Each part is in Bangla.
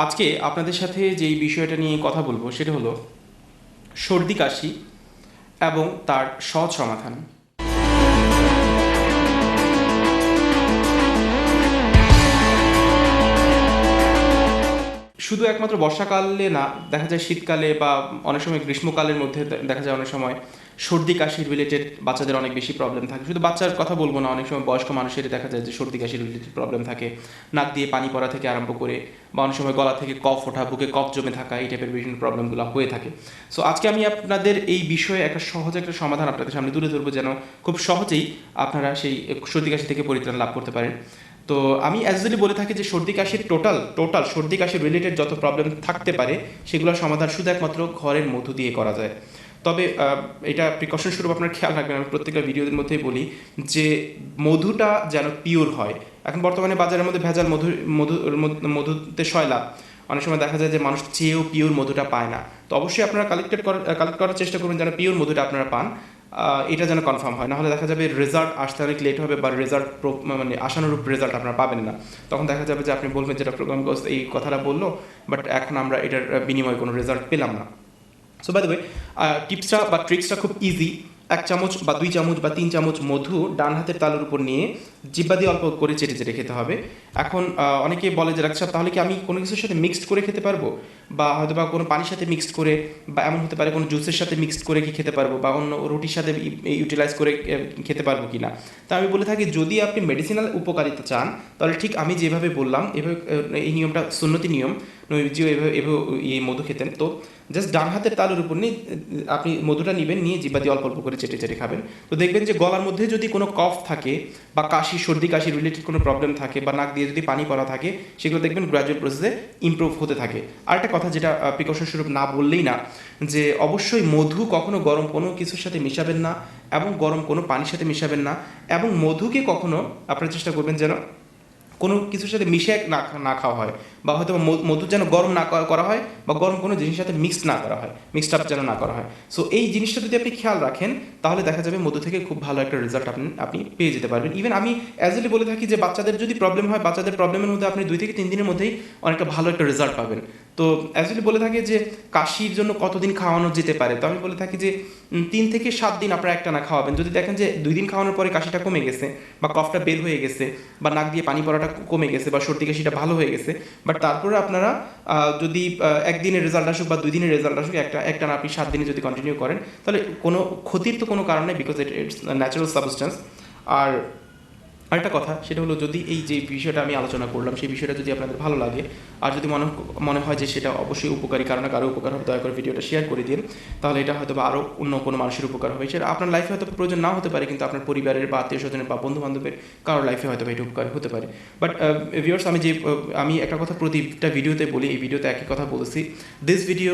আজকে আপনাদের সাথে যেই বিষয়টা নিয়ে কথা বলবো সেটা হলো সর্দি কাশি এবং তার সহজ সমাধান। শুধু একমাত্র বর্ষাকালে না, দেখা যায় শীতকালে বা অনেক সময় গ্রীষ্মকালের মধ্যে দেখা যায় অনেক সময় সর্দি কাশি রিলেটেড বাচ্চাদের অনেক বেশি প্রবলেম থাকে। শুধু বাচ্চার কথা বলবো না, অনেক সময় বয়স্ক মানুষেরই দেখা যায় যে সর্দি কাশি রিলেটেড প্রবলেম থাকে। নাক দিয়ে পানি পড়া থেকে আরম্ভ করে বা অনেক সময় গলা থেকে কফ ওঠা, বুকে কফ জমে থাকা, এই টাইপের বিভিন্ন প্রবলেমগুলো হয়ে থাকে। সো আজকে আমি আপনাদের এই বিষয়ে একটা সহজ একটা সমাধান আপনাদের সামনে তুলে ধরবো, যেন খুব সহজেই আপনারা সেই সর্দি কাশি থেকে পরিত্রাণ লাভ করতে পারেন। তো আমি অ্যাজুয়ালি বলে থাকি যে সর্দি কাশির টোটাল সর্দি কাশি রিলেটেড যত প্রবলেম থাকতে পারে সেগুলোর সমাধান শুধু একমাত্র ঘরের মধু দিয়ে করা যায়। তবে এটা প্রিকশন স্বরূপ আপনার খেয়াল রাখবেন, আমি প্রত্যেকটা ভিডিওদের মধ্যেই বলি যে মধুটা যেন পিওর হয়। এখন বর্তমানে বাজারের মধ্যে ভেজাল মধুতে সয়লাভ, অনেক সময় দেখা যায় যে মানুষ চেয়েও পিওর মধুটা পায় না। তো অবশ্যই আপনারা কালেক্ট করার চেষ্টা করবেন যেন পিওর মধুটা আপনারা পান, এটা যেন কনফার্ম হয়। নাহলে দেখা যাবে রেজাল্ট আসতে অনেক লেট হবে বা রেজাল্ট মানে আশানুরূপ রেজাল্ট আপনারা পাবেন না। তখন দেখা যাবে যে আপনি বলবেন যেটা প্রোগ্রাম কোর্স এই কথাটা বললো, বাট এখন আমরা এটার বিনিময়ে কোনো রেজাল্ট পেলাম না। সো বাই দ্য ওয়ে, টিপসটা বা ট্রিক্সটা খুব ইজি। 1 চামচ বা 2 চামচ বা 3 চামচ মধু ডান হাতের তালুর উপর নিয়ে জিহ্বা দিয়ে অল্প করে চেটে চেটে খেতে হবে। এখন অনেকে বলে যে ডাক্তার তাহলে কি আমি কোনো কিছুর সাথে মিক্সড করে খেতে পারবো, বা হয়তো বা কোনো পানির সাথে মিক্সড করে, বা এমন হতে পারে কোনো জুসের সাথে মিক্সড করে কি খেতে পারবো, বা অন্য রুটির সাথে ইউটিলাইজ করে খেতে পারবো কি না। তা আমি বলে থাকি যদি আপনি মেডিসিনাল উপকারিতা চান তাহলে ঠিক আমি যেভাবে বললাম এভাবে, এই নিয়মটা সুন্নতি নিয়ম, নবীজিও এভাবে এই মধু খেতেন। তো জাস্ট ডান হাতের তালুর উপর নিয়ে আপনি মধুটা নেবেন, নিয়ে জিহ্বা দিয়ে অল্প অল্প করে চেটে চেটে খাবেন। তো দেখবেন যে গলার মধ্যে যদি কোনো কফ থাকে বা কাশি, সর্দি কাশি রিলেটেড কোনো প্রবলেম থাকে বা নাক দিয়ে যদি পানি পড়া থাকে, সেগুলো দেখবেন গ্র্যাজুয়াল প্রসেসে ইমপ্রুভ হতে থাকে। আরেকটা কথা যেটা প্রিকশন স্বরূপ না বললেই না, যে অবশ্যই মধু কখনো গরম কোনো কিছুর সাথে মিশাবেন না এবং গরম কোনো পানির সাথে মিশাবেন না, এবং মধুকে কখনো আপনারা চেষ্টা করবেন যেন কোনো কিছুর সাথে মিশে না খাওয়া হয়, বা হয়তো মধু যেন গরম না করা হয়, বা গরম কোনো জিনিসের সাথে মিক্সড না করা হয়, মিক্সড আপ যেন না করা হয়। সো এই জিনিসটা যদি আপনি খেয়াল রাখেন তাহলে দেখা যাবে মধু থেকে খুব ভালো একটা রেজাল্ট আপনি পেয়ে যেতে পারবেন। ইভেন আমি অ্যাজুয়ালি বলে থাকি যে বাচ্চাদের যদি প্রবলেম হয়, বাচ্চাদের প্রবলেমের মধ্যে আপনি 2 থেকে 3 দিনের মধ্যেই অনেকটা ভালো একটা রেজাল্ট পাবেন। তো অ্যাকচুয়ালি বলে থাকে যে কাশির জন্য কতদিন খাওয়ানো যেতে পারে, তো আমি বলে থাকি যে 3 থেকে 7 দিন আপনারা একটানা খাওয়াবেন। যদি দেখেন যে 2 দিন খাওয়ানোর পরে কাশিটা কমে গেছে, বা কফটা বের হয়ে গেছে, বা নাক দিয়ে পানি পড়াটা কমে গেছে, বা সর্দি কাশিটা ভালো হয়ে গেছে, বাট তারপরে আপনারা যদি 1 দিনের রেজাল্ট আসুক বা 2 দিনের রেজাল্ট আসুক, একটানা আপনি 7 দিনে যদি কন্টিনিউ করেন তাহলে কোনো ক্ষতির তো কোনো কারণ নেই, বিকজ ইটস ন্যাচারাল সাবস্টেন্স। আর আরেকটা কথা সেটা হলো, যদি এই যে বিষয়টা আমি আলোচনা করলাম সেই বিষয়টা যদি আপনাদের ভালো লাগে, আর যদি মনে হয় যে সেটা অবশ্যই উপকারী, কারণ কারো উপকার হবে, দয়া করে ভিডিওটা শেয়ার করে দিন। তাহলে এটা হয়তো বা আরও অন্য কোনো মানুষের উপকার হবে। সেটা আপনার লাইফে হয়তো প্রয়োজন নাও হতে পারে, কিন্তু আপনার পরিবারের বা আত্মীয় স্বজনের বা বন্ধু বান্ধবের কারোর লাইফে হয়তো এটা উপকার হতে পারে। বাট ভিউয়ার্স, আমি একটা কথা প্রতিটা ভিডিওতে বলি, এই ভিডিওতে একই কথা বলেছি, this video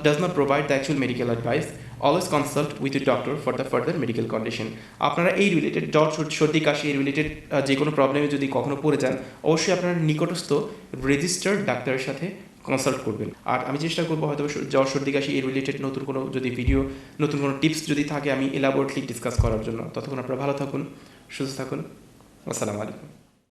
does not provide the actual medical advice. Always consult with your doctor for the further medical condition. আপনারা এই রিলেটেড জ্বর, সর্দি কাশি এই রিলেটেড যে কোনো প্রবলেমে যদি কখনো পড়ে যান, অবশ্যই আপনার নিকটস্থ রেজিস্টার্ড ডাক্তারের সাথে কনসাল্ট করবেন। আর আমি চেষ্টা করবো হয়তো জ্বর, সর্দি কাশি এই রিলেটেড নতুন কোনো যদি ভিডিও, নতুন কোনো টিপস যদি থাকে আমি এলাবোরেটলি ডিসকাস করার জন্য। ততক্ষণ আপনারা ভালো থাকুন, সুস্থ থাকুন। আসসালামু আলাইকুম।